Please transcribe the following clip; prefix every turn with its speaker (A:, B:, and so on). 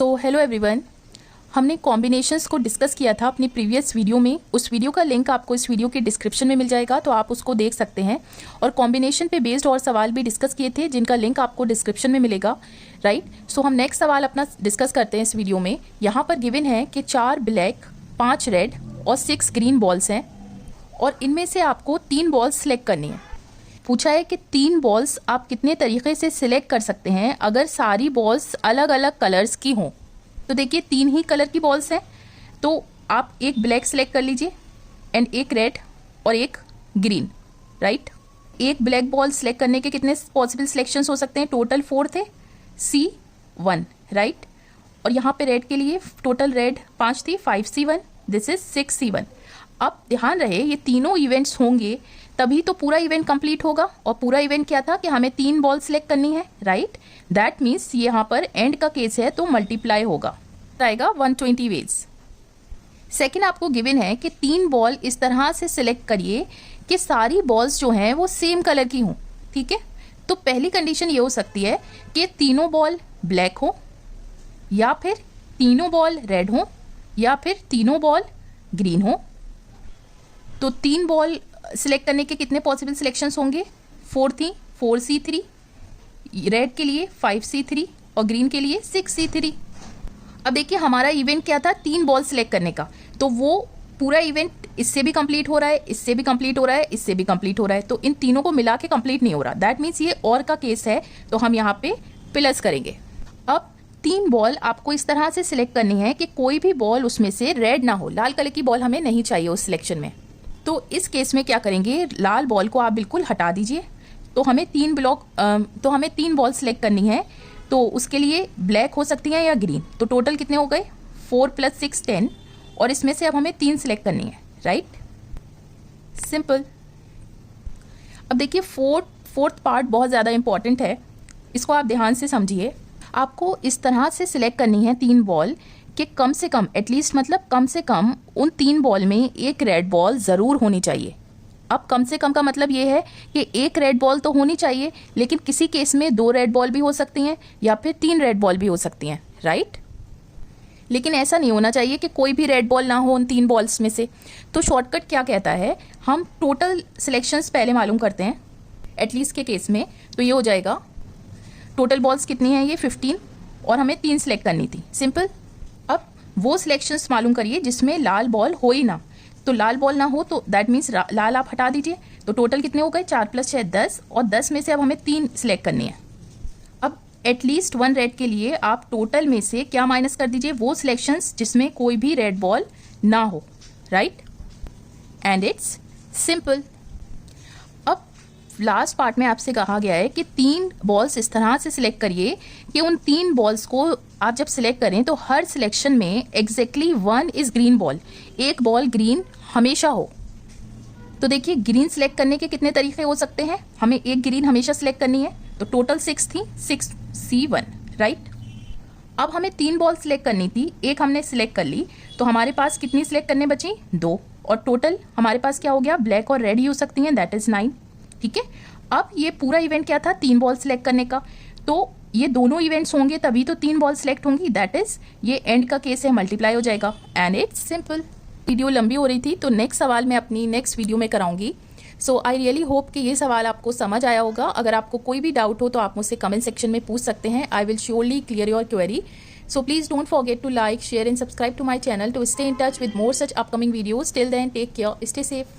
A: तो hello everyone, हमने combinations को डिस्कस किया था अपनी प्रीवियस वीडियो में। उस वीडियो का लिंक आपको इस वीडियो के डिस्क्रिप्शन में मिल जाएगा, तो आप उसको देख सकते हैं। और कॉम्बिनेशन पे बेस्ड और सवाल भी डिस्कस किए थे जिनका लिंक आपको डिस्क्रिप्शन में मिलेगा, राइट। सो हम नेक्स्ट सवाल अपना डिस्कस करते हैं इस वीडियो में। यहाँ पर गिवन है कि 4 ब्लैक, 5 रेड और 6 ग्रीन बॉल्स हैं और इनमें से आपको 3 बॉल्स सिलेक्ट करनी है। पूछा है कि 3 बॉल्स आप कितने तरीके से सिलेक्ट कर सकते हैं अगर सारी बॉल्स अलग अलग कलर्स की हों। तो देखिए 3 ही कलर की बॉल्स हैं, तो आप एक ब्लैक सिलेक्ट कर लीजिए एंड एक रेड और एक ग्रीन, राइट। एक ब्लैक बॉल सिलेक्ट करने के कितने पॉसिबल सिलेक्शंस हो सकते हैं? टोटल 4 थे, C1, राइट। और यहाँ पे रेड के लिए टोटल रेड 5 थी, 5C1, दिस इज 6C1। अब ध्यान रहे ये तीनों इवेंट्स होंगे तभी तो पूरा इवेंट कंप्लीट होगा। और पूरा इवेंट क्या था कि हमें 3 बॉल सिलेक्ट करनी है, राइट। दैट मीन्स यहाँ पर एंड का केस है तो मल्टीप्लाई होगा, आएगा 120 वेज। सेकेंड आपको गिवन है कि 3 बॉल इस तरह से सिलेक्ट करिए कि सारी बॉल्स जो हैं वो सेम कलर की हों, ठीक है। तो पहली कंडीशन ये हो सकती है कि तीनों बॉल ब्लैक हो, या फिर तीनों बॉल रेड हो, या फिर तीनों बॉल ग्रीन हो। तो 3 बॉल सिलेक्ट करने के कितने पॉसिबल सिलेक्शंस होंगे? 4 थी, 4C3, रेड के लिए 5C3 और ग्रीन के लिए 6C3। अब देखिए हमारा इवेंट क्या था? 3 बॉल सिलेक्ट करने का, तो वो पूरा इवेंट इससे भी कंप्लीट हो रहा है, इससे भी कंप्लीट हो रहा है, इससे भी कंप्लीट हो रहा है, तो इन तीनों को मिला के कंप्लीट नहीं हो रहा। दैट मीन्स ये और का केस है, तो हम यहाँ पे प्लस करेंगे। अब 3 बॉल आपको इस तरह से सिलेक्ट करनी है कि कोई भी बॉल उसमें से रेड ना हो, लाल कलर की बॉल हमें नहीं चाहिए उस सिलेक्शन में। तो इस केस में क्या करेंगे, लाल बॉल को आप बिल्कुल हटा दीजिए। तो हमें 3 बॉल सिलेक्ट करनी है, तो उसके लिए ब्लैक हो सकती हैं या ग्रीन। तो टोटल कितने हो गए? 4 + 6 10, और इसमें से अब हमें 3 सिलेक्ट करनी है, राइट। सिंपल। अब देखिए फोर्थ पार्ट बहुत ज़्यादा इंपॉर्टेंट है, इसको आप ध्यान से समझिए। आपको इस तरह से सिलेक्ट करनी है 3 बॉल कि कम से कम एटलीस्ट, मतलब कम से कम उन 3 बॉल में एक रेड बॉल ज़रूर होनी चाहिए। अब कम से कम का मतलब ये है कि एक रेड बॉल तो होनी चाहिए, लेकिन किसी केस में 2 रेड बॉल भी हो सकती हैं या फिर 3 रेड बॉल भी हो सकती हैं, राइट। लेकिन ऐसा नहीं होना चाहिए कि कोई भी रेड बॉल ना हो उन 3 बॉल्स में से। तो शॉर्टकट क्या कहता है, हम टोटल सिलेक्शंस पहले मालूम करते हैं एटलीस्ट के केस में। तो ये हो जाएगा, टोटल बॉल्स कितनी हैं? ये 15, और हमें 3 सिलेक्ट करनी थी, सिंपल। अब वो सिलेक्शंस मालूम करिए जिसमें लाल बॉल हो ही ना। तो लाल बॉल ना हो तो दैट मीन्स लाल आप हटा दीजिए। तो टोटल कितने हो गए? 4 + 6 10, और 10 में से अब हमें 3 सिलेक्ट करनी है। अब एटलीस्ट 1 रेड के लिए आप टोटल में से क्या माइनस कर दीजिए? वो सिलेक्शंस जिसमें कोई भी रेड बॉल ना हो, राइट। And it's simple. अब लास्ट पार्ट में आपसे कहा गया है कि 3 बॉल्स इस तरह से सिलेक्ट करिए कि उन 3 बॉल्स को आप जब सिलेक्ट करें तो हर सिलेक्शन में एग्जैक्टली 1 इज ग्रीन बॉल, एक बॉल ग्रीन हमेशा हो। तो देखिए ग्रीन सिलेक्ट करने के कितने तरीके हो सकते हैं? हमें एक ग्रीन हमेशा सिलेक्ट करनी है, तो टोटल 6 थी, 6C1, राइट। अब हमें 3 बॉल सिलेक्ट करनी थी, एक हमने सिलेक्ट कर ली, तो हमारे पास कितनी सिलेक्ट करने बची? 2, और टोटल हमारे पास क्या हो गया? ब्लैक और रेड ही हो सकती हैं, दैट इज 9, ठीक है। अब ये पूरा इवेंट क्या था? 3 बॉल सिलेक्ट करने का। तो ये दोनों इवेंट्स होंगे तभी तो 3 बॉल सिलेक्ट होंगी, दैट इज ये एंड का केस है, मल्टीप्लाई हो जाएगा। And it's simple. वीडियो लंबी हो रही थी तो नेक्स्ट सवाल मैं अपनी नेक्स्ट वीडियो में कराऊंगी। सो आई रियली होप कि ये सवाल आपको समझ आया होगा। अगर आपको कोई भी डाउट हो तो आप मुझसे कमेंट सेक्शन में पूछ सकते हैं। I will surely clear your query. So please don't forget to like, share and subscribe to my channel to stay in touch with more such upcoming videos. Till then, take care, stay safe.